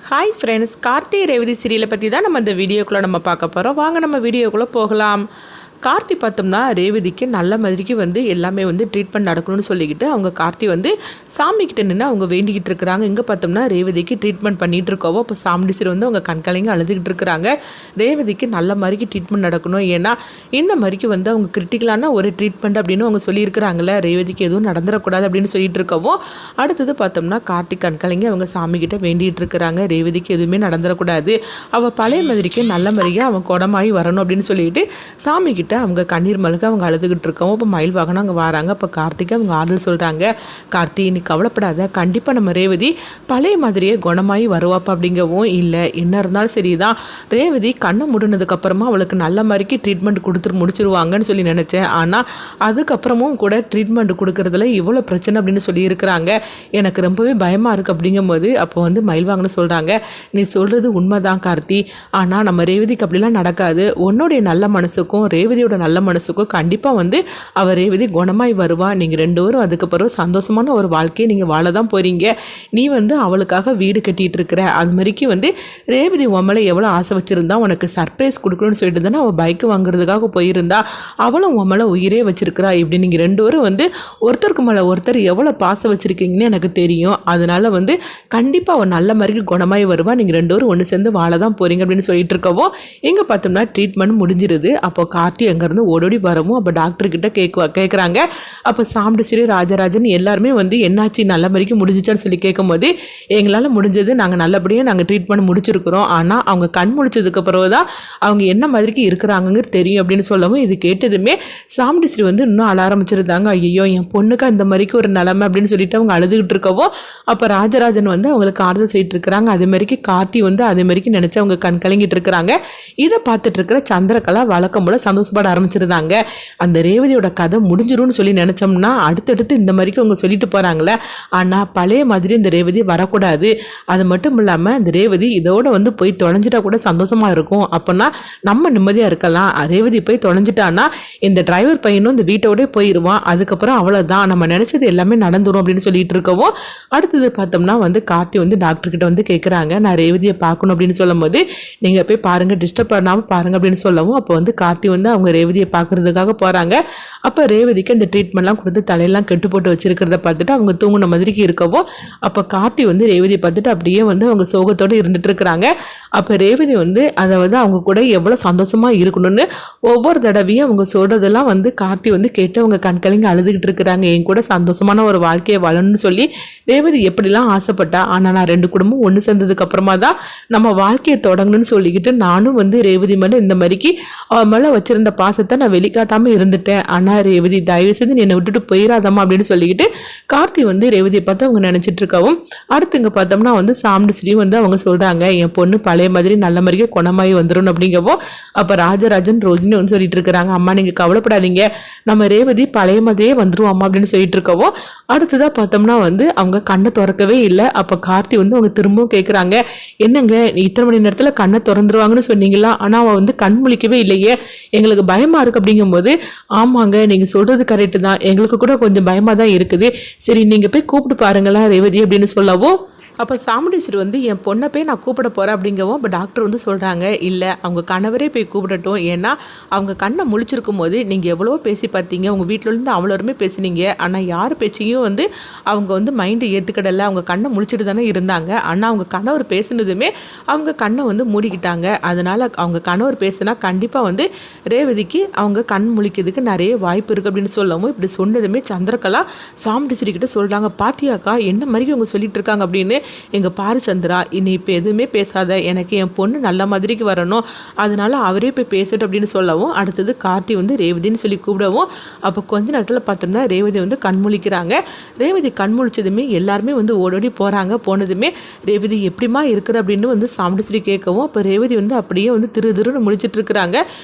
Hi friends, Karthi Revathi சீரியலை பற்றி தான் நம்ம இந்த வீடியோக்குள்ளே நம்ம பார்க்க போகிறோம். வாங்க நம்ம வீடியோக்குள்ளே போகலாம். கார்த்தி பார்த்தோம்னா ரேவதிக்கு நல்ல மாதிரிக்கு எல்லாமே ட்ரீட்மெண்ட் நடக்கணும்னு சொல்லிக்கிட்டு அவங்க கார்த்தி சாமிக்கிட்ட நின்று அவங்க வேண்டிக்கிட்டு இருக்கிறாங்க. இங்கே பார்த்தோம்னா ரேவதிக்கு ட்ரீட்மெண்ட் பண்ணிகிட்டு இருக்கோவோ அப்போ சாமிடிசர் அவங்க கண்கலைங்க அழுதுகிட்டு இருக்கிறாங்க. ரேவதிக்கு நல்ல மாதிரிக்கு ட்ரீட்மெண்ட் நடக்கணும், ஏன்னா இந்த மாதிரிக்கு அவங்க கிரிட்டிக்கலான ஒரு ட்ரீட்மெண்ட் அப்படின்னு அவங்க சொல்லியிருக்கிறாங்களே, ரேவதிக்கு எதுவும் நடந்துடக்கூடாது அப்படின்னு சொல்லிட்டு இருக்கவோ அடுத்தது பார்த்தோம்னா கார்த்தி கண்கலைங்க அவங்க சாமிக்கிட்ட வேண்டிகிட்டு இருக்கிறாங்க. ரேவதிக்கு எதுவுமே நடந்துடக்கூடாது, அவள் பழைய மாதிரிக்கு நல்ல மாதிரியாக அவன் குடமாயி வரணும் அப்படின்னு சொல்லிட்டு சாமிக்கிட்ட அவங்க கண்ணீர் மல்க அவங்க அழுதுகிட்டு இருக்கோம். இப்போ மயில் வாகனம் அங்கே வராங்க. இப்போ கார்த்திக்கு அவங்க ஆறுதல் சொல்கிறாங்க. கார்த்தி, நீ கவலைப்படாத, கண்டிப்பாக நம்ம ரேவதி பழைய மாதிரியே குணமாகி வருவாப்பா அப்படிங்கவும், இல்லை என்ன இருந்தாலும் சரிதான், ரேவதி கண்ணை முடுனதுக்கப்புறமா அவளுக்கு நல்ல மாதிரிக்கு ட்ரீட்மெண்ட் கொடுத்துட்டு முடிச்சிருவாங்கன்னு சொல்லி நினச்சேன். ஆனால் அதுக்கப்புறமும் கூட ட்ரீட்மெண்ட் கொடுக்கறதுல இவ்வளோ பிரச்சனை அப்படின்னு சொல்லியிருக்கிறாங்க, எனக்கு ரொம்பவே பயமாக இருக்குது அப்படிங்கும்போது அப்போ மயில் வாகனம் சொல்கிறாங்க, நீ சொல்கிறது உண்மைதான் கார்த்தி, ஆனால் நம்ம ரேவதிக்கு அப்படிலாம் நடக்காது. உன்னுடைய நல்ல மனசுக்கும் ரேவதியோட நல்ல மனசுக்கும் கண்டிப்பாக அவர் ரேவதி குணமாய் வருவா. நீங்கள் ரெண்டு பேரும் அதுக்கப்புறம் சந்தோஷமான ஒரு வாழ்க்கையை நீங்கள் வாழ தான் போகிறீங்க. நீ அவளுக்காக வீடு கட்டிகிட்டு இருக்கிற, அது மாதிரிக்கு ரேவதி உம்மளை எவ்வளோ ஆசை வச்சுருந்தா உனக்கு சர்ப்ரைஸ் கொடுக்கணும்னு சொல்லிட்டு தானே அவள் பைக்கு வாங்குறதுக்காக போயிருந்தா, அவளும் உம்மளை உயிரே வச்சிருக்கிறா. இப்படி நீங்கள் ரெண்டு பேரும் ஒருத்தருக்கு மேலே ஒருத்தர் எவ்வளோ பாசம் வச்சுருக்கீங்கன்னு எனக்கு தெரியும். அதனால் கண்டிப்பாக அவள் நல்ல மாதிரிக்கு குணமாய் வருவா. நீங்கள் ரெண்டு பேரும் ஒன்று சேர்ந்து வாழ தான் போகிறீங்க அப்படின்னு சொல்லிட்டு இருக்கவோ இங்கே பார்த்தோம்னா ட்ரீட்மெண்ட் முடிஞ்சிருது. அப்போ கார்த்தி அங்கேருந்து ஓடோடி வரவும் அப்போ டாக்டர்கிட்ட கேட்குறாங்க. அப்போ சாம்பிடிச்சிரி ராஜராஜன் எல்லாருமே என்னாச்சு நல்ல மாதிரிக்கு முடிஞ்சிச்சான்னு சொல்லி கேட்கும்போது, எங்களால் முடிஞ்சது, நாங்கள் நல்லபடியாக நாங்கள் ட்ரீட்மெண்ட் முடிச்சிருக்கிறோம், ஆனால் அவங்க கண் முடிச்சதுக்கு பிறகு தான் அவங்க என்ன மாதிரிக்கு இருக்கிறாங்கன்னு தெரியும் அப்படின்னு சொல்லவும், இது கேட்டதுமே சாம்பிடிச்சிரி இன்னும் அழ ஆரம்பிச்சிருந்தாங்க. ஐயோ, என் பொண்ணுக்கு அந்த மாதிரிக்கு ஒரு நிலைமை அப்படின்னு சொல்லிட்டு அவங்க அழுதுகிட்டு இருக்கவோ அப்போ ராஜராஜன் அவங்களுக்கு ஆறுதல் செய்யிட்டு இருக்கிறாங்க. அதே மாதிரிக்கு கார்த்தி அதே மாதிரிக்கு நினச்சி அவங்க கண் கலங்கிட்டு இருக்கிறாங்க. இதை பார்த்துட்டு இருக்கிற சந்திரகலா வழக்கம் போல சந்தோஷப்பட ஆரம்பிச்சிருந்தாங்க. அந்த ரேவதியோட கதை முடிஞ்சிரும்னு சொல்லி நினச்சோம்னா அடுத்தடுத்து இந்த மாதிரிக்கு அவங்க சொல்லிட்டு போகிறாங்களே, ஆனால் பழைய மாதிரி இந்த ரேவதி வரக்கூடாது. அது மட்டும் இல்லாமல் இந்த ரேவதி இதோட போய் தொலைஞ்சிட்டா கூட சந்தோஷமாக இருக்கும், அப்போனா நம்ம நிம்மதியாக இருக்கலாம். ரேவதி போய் தொலைஞ்சிட்டான்னா இந்த டிரைவர் பையனும் இந்த வீட்டோடய போயிடுவான், அதுக்கப்புறம் அவ்வளோதான், நம்ம நினச்சது எல்லாமே நடந்துடும் அப்படின்னு சொல்லிட்டு இருக்கவும் அடுத்தது பார்த்தோம்னா கார்த்தி டாக்டர்கிட்ட கேட்குறாங்க, நான் ரேவதியை பார்க்கணும் அப்படின்னு சொல்லும் போது, நீங்கள் போய் பாருங்கள், டிஸ்டர்ப் பண்ணாமல் பாருங்கள் அப்படின்னு சொல்லவும் அப்போ கார்த்தி அவங்க ரேவதியை பார்க்குறதுக்காக போகிறாங்க. அப்போ ரேவதிக்கு அந்த ட்ரீட்மெண்ட்லாம் கொடுத்து தலையெல்லாம் கெட்டு போட்டு வச்சிருக்கிறத பார்த்துட்டு அவங்க தூங்கின மாதிரிக்கு இருக்கவும் அப்போ கார்த்தி ரேவதியை பார்த்துட்டு அப்படியே அவங்க சோகத்தோடு இருந்துட்டு இருக்கிறாங்க. அப்போ ரேவதி அதை அவங்க கூட எவ்வளோ சந்தோஷமாக இருக்கணும்னு ஒவ்வொரு தடவையும் அவங்க சொல்கிறதெல்லாம் கார்த்தி கேட்டு அவங்க கண்கலைங்க அழுதுகிட்டு இருக்கிறாங்க. என் கூட சந்தோஷமான ஒரு வாழ்க்கையை வாழணும்னு சொல்லி ரேவதி எப்படிலாம் ஆசைப்பட்டா, ஆனால் நான் ரெண்டு குடும்பம் ஒன்று சேர்ந்ததுக்கு அப்புறமா தான் நம்ம வாழ்க்கையை தொடங்கணும்னு சொல்லிக்கிட்டு நானும் ரேவதி மேலே இந்த மாதிரிக்கு அவன் மேலே வச்சிருந்த பாசத்தை நான் வெளிக்காட்டாமல் இருந்துட்டேன். ஆனால் ரேவதி தயவு செய்து என்னை விட்டுட்டு போயிடாதம்மா அப்படின்னு சொல்லிக்கிட்டு கார்த்தி ரேவதியை பார்த்து அவங்க நினச்சிட்டு இருக்கவும் அடுத்து இங்கே பார்த்தோம்னா சாம்பிடிச்சிரி அவங்க சொல்கிறாங்க, என் பொண்ணு பழைய மாதிரி நல்ல மாதிரியே குணமாகி வந்துடும் அப்படிங்கவோ அப்போ ராஜராஜன் ரோகிணி சொல்லிட்டு இருக்கிறாங்க, அம்மா நீங்கள் கவலைப்படாதீங்க, நம்ம ரேவதி பழைய மாதிரியே வந்துடும் அம்மா அப்படின்னு சொல்லிட்டு இருக்கவோ அடுத்ததாக பார்த்தோம்னா அவங்க கண்ணை திறக்கவே இல்லை. அப்போ கார்த்தி அவங்க திரும்பவும் கேட்குறாங்க, என்னங்க இத்தனை மணி நேரத்தில் கண்ணை திறந்துருவாங்கன்னு சொன்னீங்களா, ஆனால் அவள் கண் முழிக்கவே இல்லையே, எங்களுக்கு பயமாக இருக்குது அப்படிங்கும்போது, ஆமாங்க நீங்கள் சொல்கிறது கரெக்டு தான், எங்களுக்கு கூட கொஞ்சம் பயமாக தான் இருக்குது, சரி நீங்கள் போய் கூப்பிட்டு பாருங்களா ரேவதி அப்படின்னு சொல்லவும் அப்போ சாமுண்டீஸ்வரி என் பொண்ணை போய் நான் கூப்பிட போகிறேன் அப்படிங்கவும் இப்போ டாக்டர் சொல்கிறாங்க, இல்லை அவங்க கணவரே போய் கூப்பிடட்டும், ஏன்னா அவங்க கண்ணை முழிச்சிருக்கும் போது நீங்கள் எவ்வளோ பேசி பார்த்தீங்க, உங்கள் வீட்டிலேருந்து அவ்வளோருமே பேசுனீங்க, ஆனால் யார் பேச்சையும் அவங்க மைண்டு ஏற்றுக்கிடலை, அவங்க கண்ணை முழிச்சிட்டு தானே இருந்தாங்க, ஆனால் அவங்க கணவர் பேசுனதுமே அவங்க கண்ணை மூடிக்கிட்டாங்க, அதனால் அவங்க கணவர் பேசுனா கண்டிப்பாக ரேவதிக்கு அவங்க கண் முழிக்கிறதுக்கு நிறைய வாய்ப்பு இருக்குது அப்படின்னு சொல்லவும் இப்படி சொன்னதுமே சந்திரகலா சாமுண்டீஸ்வரி கிட்ட சொல்கிறாங்க, பாத்தியாக்கா என்ன மாதிரி அவங்க சொல்லிட்டு இருக்காங்க அப்படின்னு, எங்கள் பாரு சந்திரா இனி இப்போ எதுவுமே பேசாத, எனக்கு என் பொண்ணு நல்ல மாதிரிக்கு வரணும், அதனால அவரே போய் பேசட்டும் அப்படின்னு சொல்லவும் அடுத்தது கார்த்தி ரேவதின்னு சொல்லி கூப்பிடவும் அப்போ கொஞ்ச நேரத்தில் பார்த்தோம்னா ரேவதி கண் முழிக்கிறாங்க. ரேவதி கண் முழிச்சதுமே எல்லாருமே ஓடோடி போகிறாங்க. போனதுமே ரேவதி எப்படிமா இருக்கிற அப்படின்னு சாமுண்டீஸ்வரி கேட்கவும் அப்போ ரேவதி அப்படியே திருன்னு முழிச்சிட்டு இருக்கிறாங்க.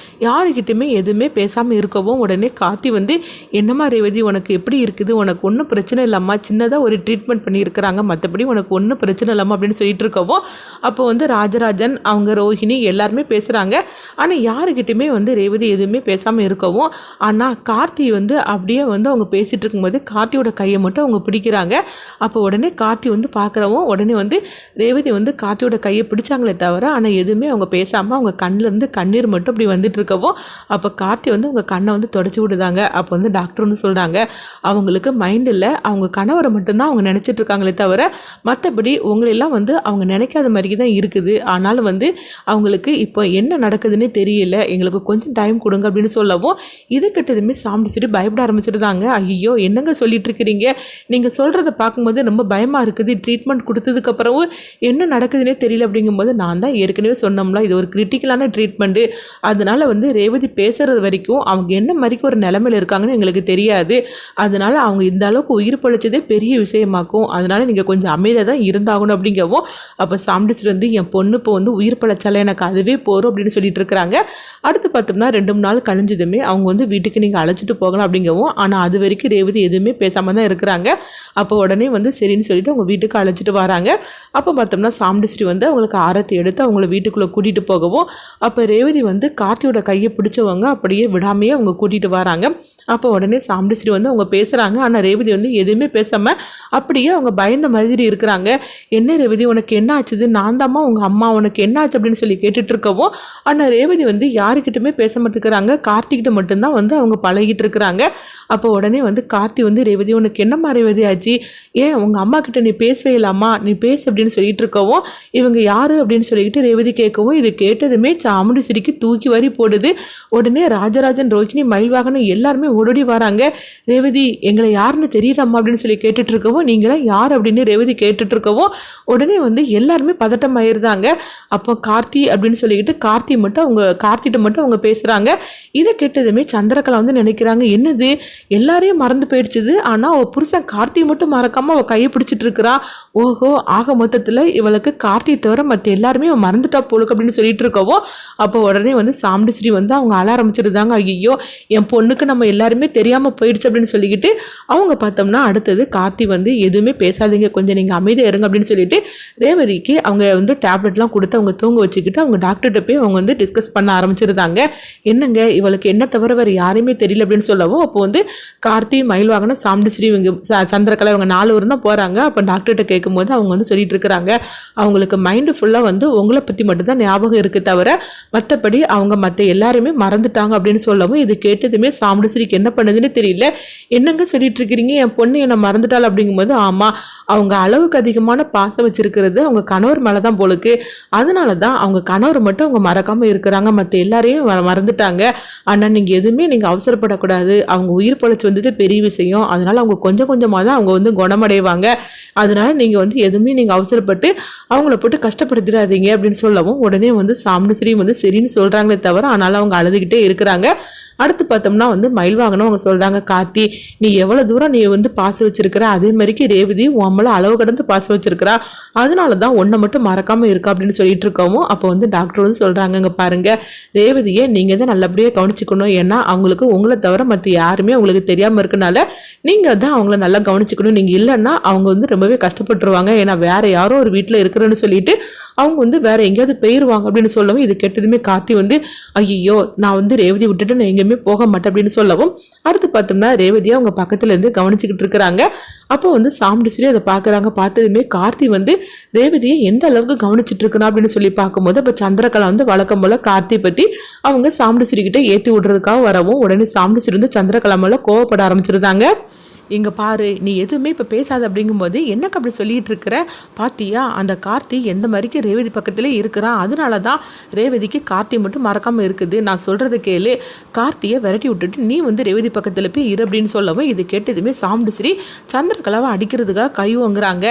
யாருக்கிட்டையுமே வரைக்குமே எதுவுமே பேசாமல் இருக்கவும் உடனே கார்த்தி வந்து என்னம்மா ரேவதி உனக்கு எப்படி இருக்குது, உனக்கு ஒன்றும் பிரச்சனை இல்லாமல் சின்னதாக ஒரு ட்ரீட்மெண்ட் பண்ணியிருக்கிறாங்க, மற்றபடி உனக்கு ஒன்றும் பிரச்சனை இல்லாமல் அப்படின்னு சொல்லிட்டு இருக்கவும் அப்போ வந்து ராஜராஜன் அவங்க ரோஹிணி எல்லாருமே பேசுகிறாங்க. ஆனால் யாருக்கிட்டையுமே வந்து ரேவதி எதுவுமே பேசாமல் இருக்கவும் ஆனால் கார்த்தி வந்து அப்படியே வந்து அவங்க பேசிகிட்டு இருக்கும்போது கார்த்தியோட கையை மட்டும் அவங்க பிடிக்கிறாங்க. அப்போ உடனே கார்த்தி வந்து பார்க்குறவும் உடனே வந்து ரேவதி வந்து கார்த்தியோட கையை பிடிச்சாங்களே தவிர ஆனால் எதுவுமே அவங்க பேசாமல் அவங்க கண்ணிலேருந்து கண்ணீர் மட்டும் அப்படி வந்துட்டு இருக்கவும் அப்போ கார்த்தி வந்து அவங்க கண்ணை வந்து தொடச்சி விடுதாங்க. அப்போ வந்து டாக்டர் வந்து சொல்கிறாங்க அவங்களுக்கு மைண்ட் இல்லை, அவங்க கணவரை மட்டும்தான் அவங்க நினச்சிட்டு இருக்காங்களே தவிர மற்றபடி உங்களெல்லாம் வந்து அவங்க நினைக்காத மாதிரி தான் இருக்குது. ஆனாலும் வந்து அவங்களுக்கு இப்போ என்ன நடக்குதுன்னே தெரியல, எங்களுக்கு கொஞ்சம் டைம் கொடுங்க அப்படின்னு சொல்லவும் இதுக்கிட்டதுமே சாம்பிடிச்சிட்டு பயப்பட ஆரம்பிச்சிருந்தாங்க. ஐயோ என்னங்க சொல்லிட்டு இருக்கிறீங்க, நீங்கள் சொல்கிறத பார்க்கும்போது ரொம்ப பயமாக இருக்குது, ட்ரீட்மெண்ட் கொடுத்ததுக்கப்புறம் என்ன நடக்குதுன்னே தெரியல அப்படிங்கும்போது நான் தான் ஏற்கனவே சொன்னோம்ல இது ஒரு கிரிட்டிக்கலான ட்ரீட்மெண்ட்டு, அதனால வந்து ரேவதி பேசுகிறது வரைக்கும் அவங்க என்ன மாதிரி ஒரு நிலைமையில் இருக்காங்கன்னு எங்களுக்கு தெரியாது, அதனால அவங்க இந்த அளவுக்கு உயிர் பழிச்சதே பெரிய விஷயமாக்கும், அதனால நீங்கள் கொஞ்சம் அமைதியாக தான் இருந்தாகணும் அப்படிங்கவும் அப்போ சாம்பிடிச்சிட்டு வந்து என் பொண்ணு இப்போ வந்து உயிர் பழிச்சால எனக்கு அதுவே போகிறோம் அப்படின்னு சொல்லிட்டு இருக்கிறாங்க. அடுத்து பார்த்தோம்னா 2-3 நாள் கழிஞ்சதுமே அவங்க வந்து வீட்டுக்கு நீங்கள் அழைச்சிட்டு போகலாம் அப்படிங்கவும் ஆனால் அது வரைக்கும் ரேவதி எதுவுமே பேசாமல் தான் இருக்கிறாங்க. அப்போ உடனே வந்து சரின்னு சொல்லிட்டு அவங்க வீட்டுக்கு அழைச்சிட்டு வராங்க. அப்போ பார்த்தோம்னா சாம்பிடிச்சிட்டு வந்து அவங்களுக்கு ஆரத்தி எடுத்து அவங்கள வீட்டுக்குள்ளே கூட்டிகிட்டு போகவும் அப்போ ரேவதி வந்து கார்த்தியோட கையை பிடிச்சவங்க அப்படியே விடாமையே அவங்க கூட்டிகிட்டு வராங்க. அப்போ உடனே சாம்பிடிச்சிட்டு வந்து அவங்க பேசுகிறாங்க. ஆனால் ரேவதி வந்து எதுவுமே பேசாமல் அப்படியே அவங்க பயந்த மாதிரி இருக்கிறாங்க. என்ன ரேவதி உனக்கு என்ன ஆச்சுது, நான் தாம்மா உங்கள் அம்மா, உனக்கு என்ன ஆச்சு அப்படின்னு சொல்லி கேட்டுட்டு இருக்கவும் ஆனால் ரேவதி வந்து யாருக்கிட்டுமே பேச மாட்டேங்கிறாங்க, கார்த்திகிட்ட மட்டும்தான் வந்து அவங்க பழகிட்டு இருக்கிறாங்க. அப்போ உடனே வந்து கார்த்தி வந்து ரேவதி உனக்கு என்னம்மா ரேவதி ஆச்சு, ஏன் உங்கள் அம்மா கிட்ட நீ பேசவே இல்லாமா, நீ பேசு அப்படின்னு சொல்லிட்டு இருக்கவும் இவங்க யாரு அப்படின்னு சொல்லிட்டு ரேவதி கேட்கவும் இது கேட்டதுமே சாமுண்டீஸ்வரிக்கு தூக்கி வாரி போடுது. உடனே ராஜராஜன் ரோஹிணி மயில்வாகனம் எல்லாருமே ஓடோடி வராங்க. ரேவதி எங்களை யாருன்னு தெரியுதாம்மா அப்படின்னு சொல்லி கேட்டுட்டு இருக்கவும் நீங்களாம் யார் அப்படின்னு ரேவதி கேட்டுட்டு இருக்கவும் உடனே வந்து எல்லாருமே பதட்டம் ஆயிருந்தாங்க. அப்போ கார்த்தி அப்படின்னு சொல்லிக்கிட்டு கார்த்திகிட்ட மட்டும் அவங்க பேசுகிறாங்க. இதை கேட்டதுமே சந்திரகலா வந்து நினைக்கிறாங்க என்னது எல்லாரையும் மறந்து போயிடுச்சுது, ஆனால் அவள் புருஷன் கார்த்தி மட்டும் மறக்காமல் அவள் கையை பிடிச்சிட்டு இருக்கிறா, ஓஹோ ஆக மொத்தத்தில் இவளுக்கு கார்த்தியை தவிர மற்ற எல்லாருமே அவன் மறந்துட்டா போலுக்கு அப்படின்னு சொல்லிட்டு இருக்கவும் அப்போ உடனே வந்து சாமுண்டீஸ்வரி வந்து அவங்க அழ ஆரம்பிச்சிருந்தாங்க. ஐயோ என் பொண்ணுக்கு நம்ம எல்லாருமே தெரியாமல் போயிடுச்சு அப்படின்னு சொல்லிக்கிட்டு அவங்க பார்த்தோம்னா அடுத்தது கார்த்தி வந்து எதுவுமே பேசாதீங்க, கொஞ்சம் நீங்கள் அமைதியாக இருங்க அப்படின்னு சொல்லிட்டு ரேவதிக்கு அவங்க வந்து டேப்லெட்லாம் கொடுத்து அவங்க தூங்க வச்சுக்கிட்டு அவங்க டாக்டர்கிட்ட போய் அவங்க வந்து டிஸ்கஸ் பண்ண ஆரம்பிச்சிருந்தாங்க. என்னங்க இவளுக்கு என்ன தவிர வேறு யாரையுமே தெரியல அப்படின்னு சொல்லவும் அப்போ வந்து கார்த்தி மயில்வாகனம் சாமுண்டீஸ்வரி இவங்க சந்திரகலா இவங்க 4 பேரும் தான் போகிறாங்க. அப்போ டாக்டர்கிட்ட கேட்கும்போது அவங்க வந்து சொல்லிட்டு இருக்கிறாங்க அவங்களுக்கு மைண்டு ஃபுல்லாக வந்து உங்களை பற்றி மட்டும்தான் ஞாபகம் இருக்குது தவிர மற்றபடி அவங்க மற்ற எல்லாருமே மறந்துட்டாங்க அப்படின்னு சொல்லவும் இது கேட்டதுமே சாமுண்டீஸ்வரிக்கு என்ன பண்ணுதுன்னு தெரியல. என்னங்க சொல்லிட்டு இருக்கிறீங்க, என் பொண்ணு என்னை மறந்துட்டாள் அப்படிங்கும்போது ஆமாம் அவங்க அளவுக்கு அதிகமான பாசம் வச்சிருக்கிறது அவங்க கணவர் மேலே தான் போலுக்கு, அதனால தான் அவங்க கணவர் மட்டும் அவங்க மறக்காமல் இருக்கிறாங்க, மற்ற எல்லாரையும் மறந்துட்டாங்க. ஆனால் நீங்கள் எதுவுமே நீங்கள் அவசரப்படக்கூடாது, அவங்க உயிர் பழிச்சு வந்தது பெரிய விஷயம், அதனால் அவங்க கொஞ்சம் கொஞ்சமாக தான் அவங்க வந்து குணமடைவாங்க, அதனால நீங்கள் வந்து எதுவுமே நீங்கள் அவசரப்பட்டு அவங்கள போட்டு கஷ்டப்படுத்திடாதீங்க அப்படின்னு சொல்லவும் உடனே வந்து சாமுண்டீஸ்வரி வந்து சரின்னு சொல்கிறாங்களே தவிர ஆனாலும் அவங்க அழுதுகிட்டே இருக்கிறாங்க. அடுத்து பார்த்தோம்னா வந்து மயில்வாகனம் அவங்க சொல்கிறாங்க கார்த்தி நீ எவ்வளோ தூரம் நீ வந்து பாசம் வச்சிருக்கிற அதே மாதிரிக்கு ரேவதி உம்மளை அளவு கடந்து பாசம் வச்சிருக்கிறா, அதனால தான் ஒன்றை மட்டும் மறக்காமல் இருக்கா அப்படின்னு சொல்லிட்டு இருக்கவும் அப்போ வந்து டாக்டர் வந்து சொல்கிறாங்க இங்கே பாருங்கள் ரேவதியை நீங்கள் தான் நல்லபடியாக கவனிச்சிக்கணும், ஏன்னா அவங்களுக்கு உங்களை தவிர மற்ற யாருமே உங்களுக்கு தெரியாமல் இருக்கனால நீங்கள் தான் அவங்கள நல்லா கவனிச்சிக்கணும், நீங்கள் இல்லைன்னா அவங்க வந்து ரொம்பவே கஷ்டப்பட்டுருவாங்க, ஏன்னா வேறு யாரோ ஒரு வீட்டில் இருக்கிறேன்னு சொல்லிட்டு அவங்க வந்து வேற எங்கேயாவது போயிடுவாங்க அப்படின்னு சொல்லவும் இது கெட்டதுமே கார்த்தி வந்து ஐயோ நான் வந்து ரேவதி விட்டுட்டு நான் எங்கேயுமே போக மாட்டேன் அப்படின்னு சொல்லவும் அடுத்து பார்த்தோம்னா ரேவதியை அவங்க பக்கத்துல இருந்து கவனிச்சுக்கிட்டு இருக்கிறாங்க. அப்போ வந்து சாமுண்டீஸ்வரி அதை பார்க்குறாங்க. பார்த்ததுமே கார்த்தி வந்து ரேவதியை எந்த அளவுக்கு கவனிச்சுட்டு இருக்கணும் அப்படின்னு சொல்லி பார்க்கும்போது அப்போ சந்திரகலா வந்து வழக்கம் போல கார்த்தி பற்றி அவங்க சாமுண்டீஸ்வரி கிட்ட ஏற்றி விடுறதுக்காக வரவும் உடனே சாமுண்டீஸ்வரி வந்து சந்திரகலா மேலே கோவப்பட ஆரம்பிச்சிருந்தாங்க. இங்கே பாரு நீ எதுவுமே இப்போ பேசாத அப்படிங்கும்போது எனக்கு அப்படி சொல்லிகிட்டு இருக்கிற பாத்தியா, அந்த கார்த்தி எந்த மாதிரிக்கு ரேவதி பக்கத்திலே இருக்கிறான், அதனால தான் ரேவதிக்கு கார்த்தி மட்டும் மறக்காமல் இருக்குது, நான் சொல்கிறத கேளு, கார்த்தியை விரட்டி விட்டுட்டு நீ வந்து ரேவதி பக்கத்தில் போய் இரு அப்படின்னு சொல்லவும் இது கேட்டதுமே சாமுண்டீஸ்வரி சந்திரகலாவை அடிக்கிறதுக்காக கை வாங்குறாங்க.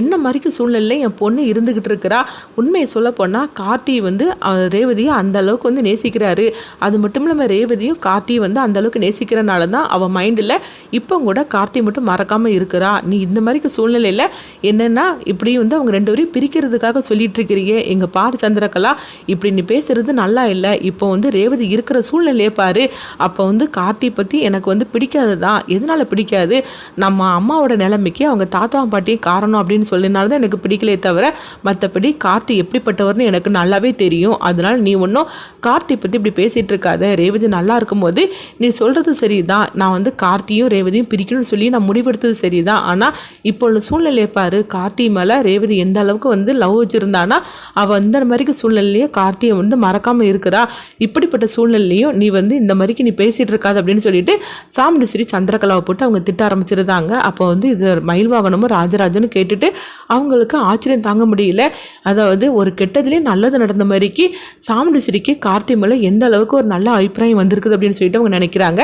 என்ன மாதிரிக்கு சூழ்நிலை என் பொண்ணு இருந்துக்கிட்டு இருக்கிறா, உண்மையை சொல்ல போனால் கார்த்தி வந்து ரேவதியை அந்த அளவுக்கு வந்து நேசிக்கிறாரு, அது மட்டும் இல்லாமல் ரேவதியும் கார்த்தியை வந்து அந்த அளவுக்கு நேசிக்கிறனால தான் அவள் மைண்டில் இப்போ கூட கார்த்தி மட்டும் மறக்காமல் இருக்கிறா. நீ இந்த மாதிரி சூழ்நிலையில் என்னென்னா இப்படி வந்து அவங்க 2 பேரையும் பிரிக்கிறதுக்காக சொல்லிட்டு இருக்கிறீங்க. எங்கள் பாரு சந்திரகலா, இப்படி நீ பேசுறது நல்லா இல்லை. இப்போ வந்து ரேவதி இருக்கிற சூழ்நிலையே பாரு. அப்போ வந்து கார்த்தி பற்றி எனக்கு வந்து பிடிக்காது தான். எதனால் பிடிக்காது, நம்ம அம்மாவோட நிலைமைக்கு அவங்க தாத்தாவும் பாட்டியும் காரணம் அப்படின்னு சொல்லினால தான் எனக்கு பிடிக்கலே தவிர மற்றபடி கார்த்தி எப்படிப்பட்டவர்னு எனக்கு நல்லாவே தெரியும். அதனால் நீ ஒன்றும் கார்த்தி பற்றி இப்படி பேசிகிட்டு இருக்காத. ரேவதி நல்லா இருக்கும்போது நீ சொல்கிறது சரி தான். நான் வந்து கார்த்தியும் ரேவதியும் பிரிக்கணும்னு சொல்லி நான் முடிவெடுத்தது சரி தான். ஆனால் இப்போ உள்ள சூழ்நிலையை பாரு. கார்த்தி மேலே ரேவதி எந்த அளவுக்கு வந்து லவ் வச்சுருந்தானா அவள் இந்த மாதிரிக்கு சூழ்நிலையும் கார்த்தியை வந்து மறக்காமல் இருக்கிறா. இப்படிப்பட்ட சூழ்நிலையும் நீ வந்து இந்த மாதிரிக்கு நீ பேசிகிட்டு இருக்காது அப்படின்னு சொல்லிட்டு சாமுண்டீஸ்வரி சந்திரகலாவை போட்டு அவங்க திட்ட ஆரம்பிச்சிருந்தாங்க. அப்போ வந்து இது மயில் வாகனமும் ராஜராஜனும் கேட்டுட்டு அவங்களுக்கு ஆச்சரியம் தாங்க முடியல. அதாவது ஒரு கெட்டதுலேயே நல்லது நடந்த மாதிரிக்கு சாமுண்டீஸ்வரிக்கு கார்த்தி மேலே எந்த அளவுக்கு ஒரு நல்ல அபிப்பிராயம் வந்திருக்குது அப்படின்னு சொல்லிட்டு அவங்க நினைக்கிறாங்க.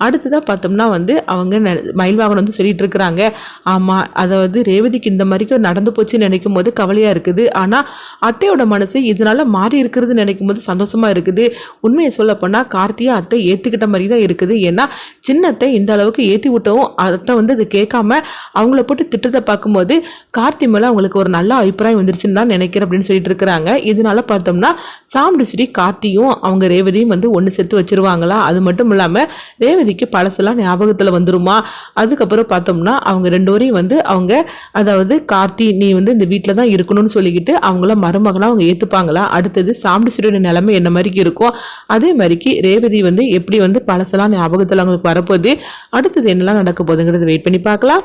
அடுத்ததாக பார்த்தோம்னா வந்து அவங்க மயில் வாகனம் வந்து சொல்லிட்டு இருக்கிறாங்க, ஆமாம் அதாவது ரேவதிக்கு இந்த மாதிரிக்கு நடந்து போச்சுன்னு நினைக்கும் போது கவலையாக இருக்குது. ஆனால் அத்தையோட மனசு இதனால மாறி இருக்கிறது நினைக்கும் போது சந்தோஷமாக இருக்குது. உண்மையை சொல்ல போனால் கார்த்தியை அத்தை ஏற்றுக்கிட்ட மாதிரி தான் இருக்குது. ஏன்னா சின்னத்தை இந்த அளவுக்கு ஏற்றி விட்டவும் அத்தை வந்து அது கேட்காம அவங்கள போட்டு திட்டத்தை பார்க்கும்போது கார்த்தி மேலே அவங்களுக்கு ஒரு நல்ல அபிப்பிராயம் வந்துருச்சுன்னு தான் நினைக்கிறேன் அப்படின்னு சொல்லிட்டு இருக்கிறாங்க. இதனால பார்த்தோம்னா சாமுண்டீஸ்வரி கார்த்தியும் அவங்க ரேவதியும் வந்து ஒன்று சேர்த்து வச்சிருவாங்களா. அது மட்டும் இல்லாமல் ரேவதிக்கு பழசெல்லாம் ஞாபகத்தில் வந்துருமா. அதுக்கப்புறம் பார்த்தோம்னா அவங்க 2 பேரையும் வந்து அவங்க அதாவது கார்த்தி நீ வந்து இந்த வீட்டில் தான் இருக்கணும்னு சொல்லிக்கிட்டு அவங்கள மருமகளாக அவங்க ஏற்றுப்பாங்களா. அடுத்தது சாமுண்டீஸ்வரியோட நிலைமை என்ன மாதிரிக்கு இருக்கும், அதே மாதிரிக்கு ரேவதி வந்து எப்படி வந்து பழசெல்லாம் ஞாபகத்தில் அவங்களுக்கு வரப்போகுது. அடுத்தது என்னெல்லாம் நடக்க போகுதுங்கிறத வெயிட் பண்ணி பார்க்கலாம்.